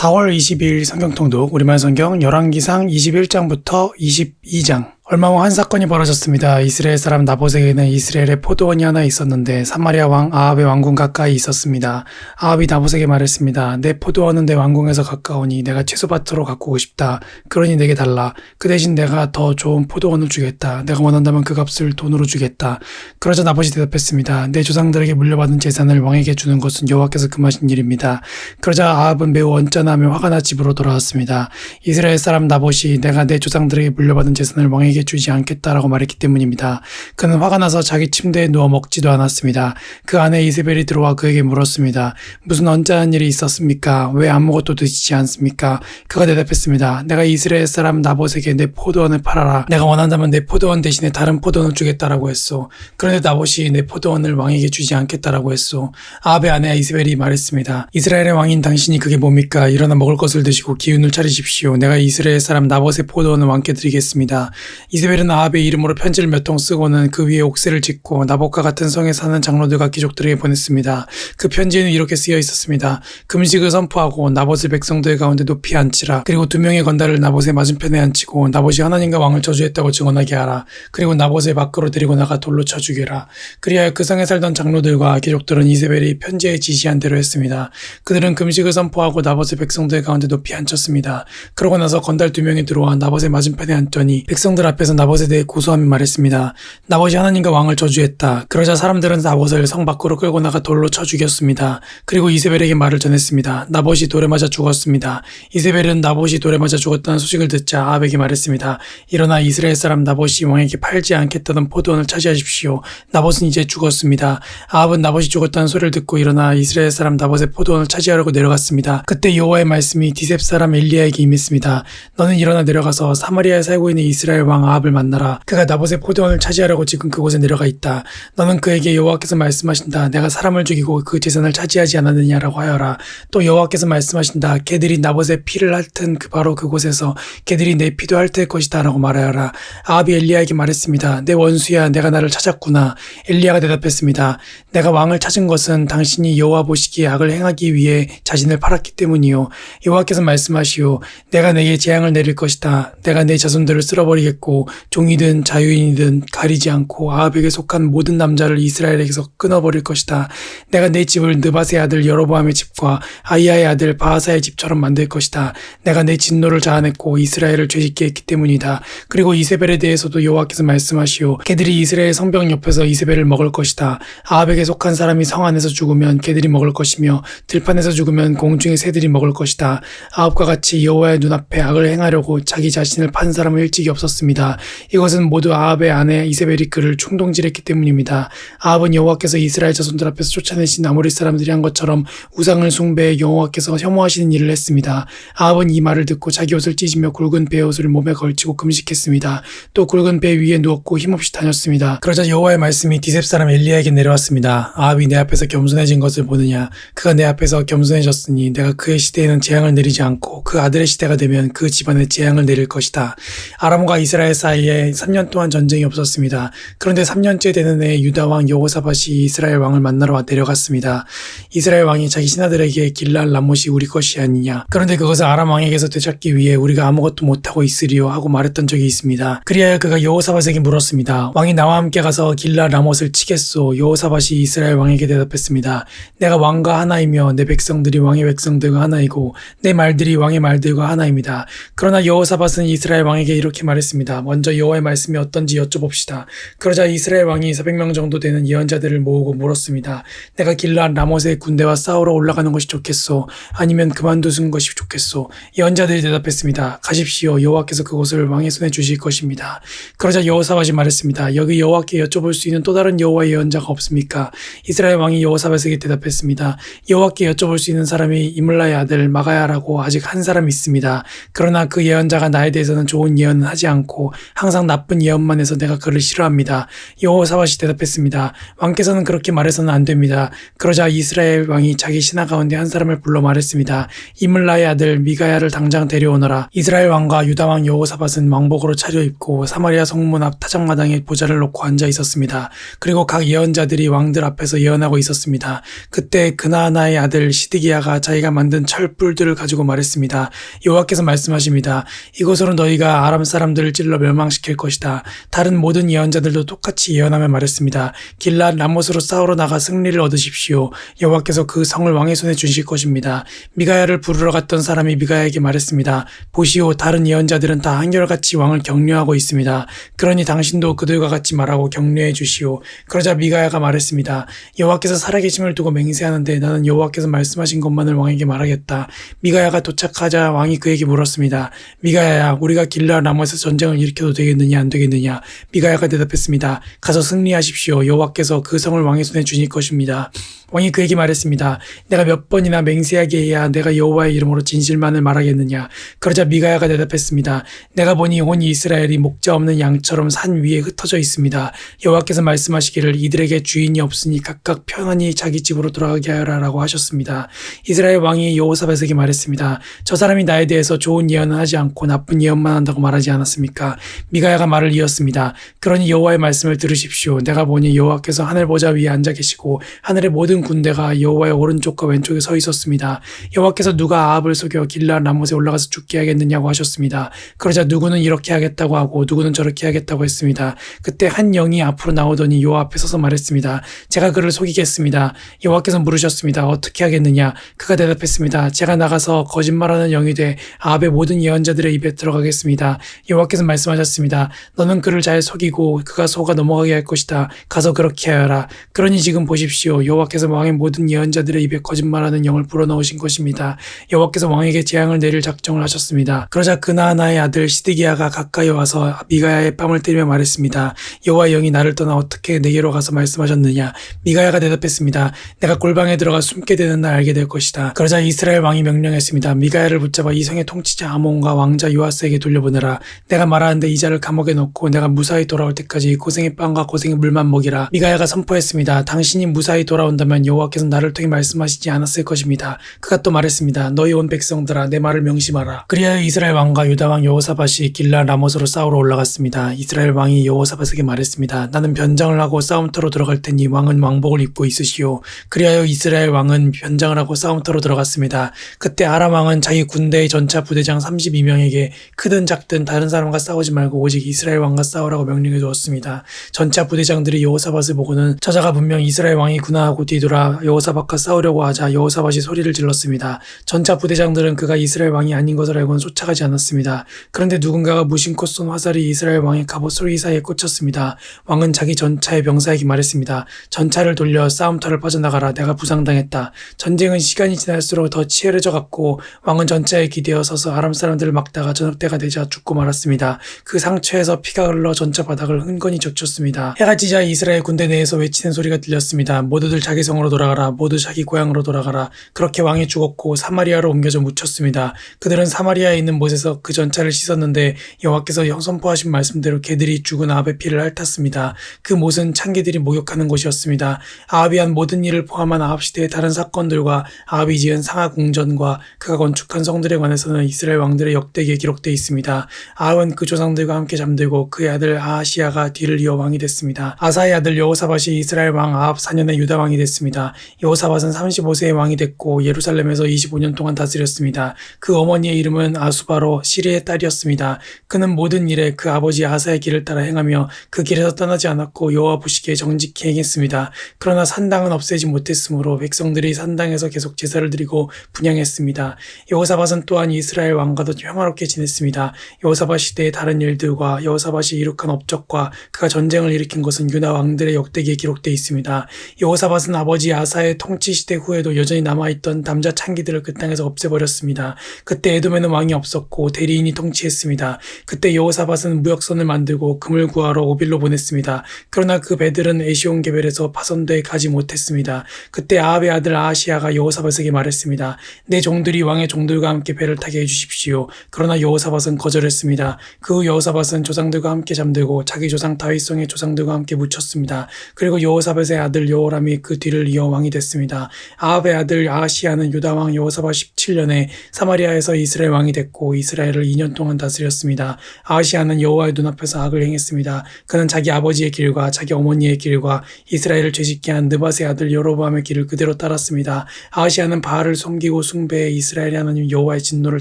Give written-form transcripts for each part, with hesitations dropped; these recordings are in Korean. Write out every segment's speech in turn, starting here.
4월 22일 성경통독 우리말 성경 열왕기상 21장부터 22장. 얼마 후 한 사건이 벌어졌습니다. 이스라엘 사람 나봇에게는 이스라엘의 포도원이 하나 있었는데 사마리아 왕 아합의 왕궁 가까이 있었습니다. 아합이 나봇에게 말했습니다. 내 포도원은 내 왕궁에서 가까우니 내가 채소밭으로 가꾸고 싶다. 그러니 내게 달라. 그 대신 내가 더 좋은 포도원을 주겠다. 내가 원한다면 그 값을 돈으로 주겠다. 그러자 나봇이 대답했습니다. 내 조상들에게 물려받은 재산을 왕에게 주는 것은 여호와께서 금하신 일입니다. 그러자 아합은 매우 언짢아하며 화가 나 집으로 돌아왔습니다. 이스라엘 사람 나봇이 내가 내 조상들에게 물려받은 재산을 왕에게 주지 않겠다라고 말했기 때문입니다. 그는 화가 나서 자기 침대에 누워 먹지도 않았습니다. 그 아내 이세벨이 들어와 그에게 물었습니다. 무슨 언짢은 일이 있었습니까? 왜 아무것도 드시지 않습니까? 그가 대답했습니다. 내가 이스라엘 사람 나봇에게 내 포도원을 팔아라. 내가 원한다면 내 포도원 대신에 다른 포도원을 주겠다라고 했소. 그런데 나봇이 내 포도원을 왕에게 주지 않겠다라고 했소. 아합의 아내 이세벨이 말했습니다. 이스라엘의 왕인 당신이 그게 뭡니까? 일어나 먹을 것을 드시고 기운을 차리십시오. 내가 이스라엘 사람 나봇의 포도원을 왕께 드리겠습니다. 이세벨은 아합의 이름으로 편지를 몇 통 쓰고는 그 위에 옥새를 짓고 나봇과 같은 성에 사는 장로들과 귀족들에게 보냈습니다. 그 편지에는 이렇게 쓰여 있었습니다. 금식을 선포하고 나봇을 백성들 가운데 높이 앉히라. 그리고 2명의 건달을 나봇의 맞은편에 앉히고 나봇이 하나님과 왕을 저주했다고 증언하게 하라. 그리고 나봇을 밖으로 데리고 나가 돌로 쳐 죽여라. 그리하여 그 성에 살던 장로들과 귀족들은 이세벨이 편지에 지시한 대로 했습니다. 그들은 금식을 선포하고 나봇을 백성들 가운데 높이 앉혔습니다. 그러고 나서 건달 2명이 들어와 나봇의 맞은편에 앉더니 백성들 앞에서 나봇에 대해 고소하며 말했습니다. 나봇이 하나님과 왕을 저주했다. 그러자 사람들은 나봇을 성 밖으로 끌고 나가 돌로 쳐 죽였습니다. 그리고 이세벨에게 말을 전했습니다. 나봇이 돌에 맞아 죽었습니다. 이세벨은 나봇이 돌에 맞아 죽었다는 소식을 듣자 아합에게 말했습니다. 일어나 이스라엘 사람 나봇이 왕에게 팔지 않겠다던 포도원을 차지하십시오. 나봇은 이제 죽었습니다. 아합은 나봇이 죽었다는 소리를 듣고 일어나 이스라엘 사람 나봇의 포도원을 차지하려고 내려갔습니다. 그때 여호와의 말씀이 디셉 사람 엘리야에게 임했습니다. 너는 일어나 내려가서 사마리아에 살고 있는 이스라엘 왕 아합을 만나라. 그가 나봇의 포도원을 차지하려고 지금 그곳에 내려가 있다. 너는 그에게 여호와께서 말씀하신다. 내가 사람을 죽이고 그 재산을 차지하지 않았느냐라고 하여라. 또 여호와께서 말씀하신다. 개들이 나봇의 피를 핥은 바로 그곳에서 개들이 내 피도 핥을 것이다 라고 말하여라. 아합이 엘리야에게 말했습니다. 내 원수야, 내가 나를 찾았구나. 엘리야가 대답했습니다. 내가 왕을 찾은 것은 당신이 여호와 보시기에 악을 행하기 위해 자신을 팔았기 때문이요. 여호와께서 말씀하시오. 내가 내게 재앙을 내릴 것이다. 내가 내 자손들을 쓸어버리겠고 종이든 자유인이든 가리지 않고 아합에게 속한 모든 남자를 이스라엘에게서 끊어버릴 것이다. 내가 내 집을 느밧의 아들 여로보암의 집과 아히야의 아들 바하사의 집처럼 만들 것이다. 내가 내 진노를 자아냈고 이스라엘을 죄짓게 했기 때문이다. 그리고 이세벨에 대해서도 여호와께서 말씀하시오. 개들이 이스라엘 성벽 옆에서 이세벨을 먹을 것이다. 아합에게 속한 사람이 성 안에서 죽으면 개들이 먹을 것이며 들판에서 죽으면 공중의 새들이 먹을 것이다. 아합과 같이 여호와의 눈앞에 악을 행하려고 자기 자신을 판 사람은 일찍이 없었습니다. 이것은 모두 아합의 아내 이세벨이 그를 충동질했기 때문입니다. 아합은 여호와께서 이스라엘 자손들 앞에서 쫓아내신 아모리 사람들이 한 것처럼 우상을 숭배해 여호와께서 혐오하시는 일을 했습니다. 아합은 이 말을 듣고 자기 옷을 찢으며 굵은 베옷을 몸에 걸치고 금식했습니다. 또 굵은 배 위에 누웠고 힘없이 다녔습니다. 그러자 여호와의 말씀이 디셉 사람 엘리야에게 내려왔습니다. 아합이 내 앞에서 겸손해진 것을 보느냐? 그가 내 앞에서 겸손해졌으니 내가 그의 시대에는 재앙을 내리지 않고 그 아들의 시대가 되면 그 집안에 재앙을 내릴 것이다. 아람과 이스라엘 사이에 3년 동안 전쟁이 없었습니다. 그런데 3년째 되는 해에 유다 왕 여호사밧이 이스라엘 왕을 만나러 내려갔습니다. 이스라엘 왕이 자기 신하들에게 길랄 라못이 우리 것이 아니냐. 그런데 그것을 아람 왕에게서 되찾기 위해 우리가 아무것도 못하고 있으리요 하고 말했던 적이 있습니다. 그리하여 그가 여호사밧에게 물었습니다. 왕이 나와 함께 가서 길랄 라못을 치겠소. 여호사밧이 이스라엘 왕에게 대답했습니다. 내가 왕과 하나이며 내 백성들이 왕의 백성들과 하나이고 내 말들이 왕의 말들과 하나입니다. 그러나 여호사밧은 이스라엘 왕에게 이렇게 말했습니다. 먼저 여호와의 말씀이 어떤지 여쭤봅시다. 그러자 이스라엘 왕이 400명 정도 되는 예언자들을 모으고 물었습니다. 내가 길랄 라못의 군대와 싸우러 올라가는 것이 좋겠소? 아니면 그만두는 것이 좋겠소? 예언자들이 대답했습니다. 가십시오. 여호와께서 그곳을 왕의 손에 주실 것입니다. 그러자 여호사밧이 말했습니다. 여기 여호와께 여쭤볼 수 있는 또 다른 여호와의 예언자가 없습니까? 이스라엘 왕이 여호사밧에게 대답했습니다. 여호와께 여쭤볼 수 있는 사람이 이물라의 아들 마가야라고 아직 한 사람 있습니다. 그러나 그 예언자가 나에 대해서는 좋은 예언은 하지 않고 항상 나쁜 예언만 해서 내가 그를 싫어합니다. 여호사밧이 대답했습니다. 왕께서는 그렇게 말해서는 안 됩니다. 그러자 이스라엘 왕이 자기 신하 가운데 한 사람을 불러 말했습니다. 이물라의 아들 미가야를 당장 데려오너라. 이스라엘 왕과 유다 왕 여호사밧은 왕복으로 차려입고 사마리아 성문 앞 타작마당에 보좌를 놓고 앉아 있었습니다. 그리고 각 예언자들이 왕들 앞에서 예언하고 있었습니다. 그때 그나아나의 아들 시드기야가 자기가 만든 철뿔들을 가지고 말했습니다. 여호와께서 말씀하십니다. 이곳으로 너희가 아람 사람들을 찔러 멸망시킬 것이다. 다른 모든 예언자들도 똑같이 예언하며 말했습니다. 길랏 라못으로 싸우러 나가 승리를 얻으십시오. 여호와께서 그 성을 왕의 손에 주실 것입니다. 미가야를 부르러 갔던 사람이 미가야에게 말했습니다. 보시오, 다른 예언자들은 다 한결같이 왕을 격려하고 있습니다. 그러니 당신도 그들과 같이 말하고 격려해 주시오. 그러자 미가야가 말했습니다. 여호와께서 살아계심을 두고 맹세하는데 나는 여호와께서 말씀하신 것만을 왕에게 말하겠다. 미가야가 도착하자 왕이 그에게 물었습니다. 미가야야, 우리가 길랏 라못에서 전쟁을 일으켜도 되겠느냐 안 되겠느냐? 미가야가 대답했습니다. 가서 승리하십시오. 여호와께서 그 성을 왕의 손에 주실 것입니다. 왕이 그에게 말했습니다. 내가 몇 번이나 맹세하게 해야 내가 여호와의 이름으로 진실만을 말하겠느냐? 그러자 미가야가 대답했습니다. 내가 보니 온 이스라엘이 목자 없는 양처럼 산 위에 흩어져 있습니다. 여호와께서 말씀하시기를 이들에게 주인이 없으니 각각 편안히 자기 집으로 돌아가게 하라라고 하셨습니다. 이스라엘 왕이 여호사밧에게 말했습니다. 저 사람이 나에 대해서 좋은 예언은 하지 않고 나쁜 예언만 한다고 말하지 않았습니까? 미가야가 말을 이었습니다. 그러니 여호와의 말씀을 들으십시오. 내가 보니 여호와께서 하늘 보좌 위에 앉아 계시고 하늘의 모든 군대가 여호와의 오른쪽과 왼쪽에 서 있었습니다. 여호와께서 누가 아합을 속여 길랏 라못에 올라가서 죽게 하겠느냐고 하셨습니다. 그러자 누구는 이렇게 하겠다고 하고 누구는 저렇게 하겠다고 했습니다. 그때 한 영이 앞으로 나오더니 여호와 앞에 서서 말했습니다. 제가 그를 속이겠습니다. 여호와께서 물으셨습니다. 어떻게 하겠느냐? 그가 대답했습니다. 제가 나가서 거짓말하는 영이 돼 아합의 모든 예언자들의 입에 들어가겠습니다. 여호와께서 말씀하셨습니다. 너는 그를 잘 속이고 그가 속아 넘어가게 할 것이다. 가서 그렇게 하여라. 그러니 지금 보십시오. 여호와께서 왕의 모든 예언자들의 입에 거짓말하는 영을 불어넣으신 것입니다. 여호와께서 왕에게 재앙을 내릴 작정을 하셨습니다. 그러자 그나아나의 아들 시드기야가 가까이 와서 미가야의 뺨을 때리며 말했습니다. 여호와의 영이 나를 떠나 어떻게 내게로 가서 말씀하셨느냐? 미가야가 대답했습니다. 내가 골방에 들어가 숨게 되는 날 알게 될 것이다. 그러자 이스라엘 왕이 명령했습니다. 미가야를 붙잡아 이 성의 통치자 아몬과 왕자 요아스에게 돌려보내라. 내가 말하는데 이 자를 감옥에 넣고 내가 무사히 돌아올 때까지 고생의 빵과 고생의 물만 먹이라. 미가야가 선포했습니다. 당신이 무사히 돌아온다면 여호와께서 나를 통해 말씀하시지 않았을 것입니다. 그가 또 말했습니다. 너희 온 백성들아 내 말을 명심하라. 그리하여 이스라엘 왕과 유다 왕 여호사밧이 길랏 라못으로 싸우러 올라갔습니다. 이스라엘 왕이 여호사밧에게 말했습니다. 나는 변장을 하고 싸움터로 들어갈 테니 왕은 왕복을 입고 있으시오. 그리하여 이스라엘 왕은 변장을 하고 싸움터로 들어갔습니다. 그때 아람 왕은 자기 군대의 전차 부대장 32명에게 크든 작든 다른 사람과 싸우지 말고 오직 이스라엘 왕과 싸우라고 명령해 주었습니다. 전차 부대장들이 여호사밧을 보고는 저자가 분명 이스라엘 왕이구나 하고 뒤돌아 여호사밧과 싸우려고 하자 여호사밧이 소리를 질렀습니다. 전차 부대장들은 그가 이스라엘 왕이 아닌 것을 알고는 쫓아가지 않았습니다. 그런데 누군가가 무심코 쏜 화살이 이스라엘 왕의 갑옷 소리 사이에 꽂혔습니다. 왕은 자기 전차의 병사에게 말했습니다. 전차를 돌려 싸움터를 빠져나가라. 내가 부상당했다. 전쟁은 시간이 지날수록 더 치열해져 갔고 왕은 전차에 기대어 서서 아람 사람들을 막다가 저녁때가 되자 죽고 말았습니다. 그 상처에서 피가 흘러 전차 바닥을 흥건히 젖혔습니다. 해가 지자 이스라엘 군대 내에서 외치는 소리가 들렸습니다. 모두들 자기 성으로 돌아가라. 모두 자기 고향으로 돌아가라. 그렇게 왕이 죽었고 사마리아로 옮겨져 묻혔습니다. 그들은 사마리아에 있는 못에서 그 전차를 씻었는데 여호와께서 선포하신 말씀대로 개들이 죽은 아합의 피를 핥았습니다. 그 못은 창기들이 목욕하는 곳이었습니다. 아합이 한 모든 일을 포함한 아합 시대의 다른 사건들과 아합이 지은 상하 궁전과 그가 건축한 성들에 관해서는 이스라엘 왕들의 역대기에 기록되어 있습니다. 아합은 그 조상들과 함께 잠들고 그의 아들 아하시야가 뒤를 이어 왕이 됐습니다. 아사의 아들 여호사밧이 이스라엘 왕 아합 4년의 유다 왕이 됐습니다. 여호사밧은 35세의 왕이 됐고 예루살렘에서 25년 동안 다스렸습니다. 그 어머니의 이름은 아수바로 시리의 딸이었습니다. 그는 모든 일에 그 아버지 아사의 길을 따라 행하며 그 길에서 떠나지 않았고 여호와 보시기에 정직히 행했습니다. 그러나 산당은 없애지 못했으므로 백성들이 산당에서 계속 제사를 드리고 분향했습니다. 여호사밧은 또한 이스라엘 왕과도 평화롭게 지냈습니다. 여호사밧 시대의 다른 일들과 여호사밧이 이룩한 업적과 그가 전쟁을 일으킨 것은 유다 왕들의 역대기에 기록되어 있습니다. 여호사밧은 아버지 아사의 통치 시대 후에도 여전히 남아있던 남자 창기들을 그 땅에서 없애버렸습니다. 그때 에돔에는 왕이 없었고 대리인이 통치했습니다. 그때 여호사밧은 무역선을 만들고 금을 구하러 오빌로 보냈습니다. 그러나 그 배들은 에시온게벨에서 파손돼 가지 못했습니다. 그때 아합의 아들 아하시야가 여호사밧에게 말했습니다. 내 종들이 왕의 종들과 함께 배를 타게 해주십시오. 그러나 여호사밧은 거절했습니다. 그 후 이후 여호사밧은 조상들과 함께 잠들고 자기 조상 다윗성의 조상들과 함께 묻혔습니다. 그리고 여호사밧의 아들 여호람이 그 뒤를 이어 왕이 됐습니다. 아합의 아들 아하시야는 유다 왕 여호사밧 17년에 사마리아에서 이스라엘 왕이 됐고 이스라엘을 2년 동안 다스렸습니다. 아하시야는 여호와의 눈앞에서 악을 행했습니다. 그는 자기 아버지의 길과 자기 어머니의 길과 이스라엘을 죄짓게 한 느밧의 아들 여로보암의 길을 그대로 따랐습니다. 아하시야는 바알을 섬기고 숭배해 이스라엘의 하나님 여호와의 진노를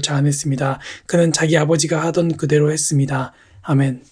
자아냈습니다. 그는 자기 아버지가 하던 그대로 했습니다. 아멘.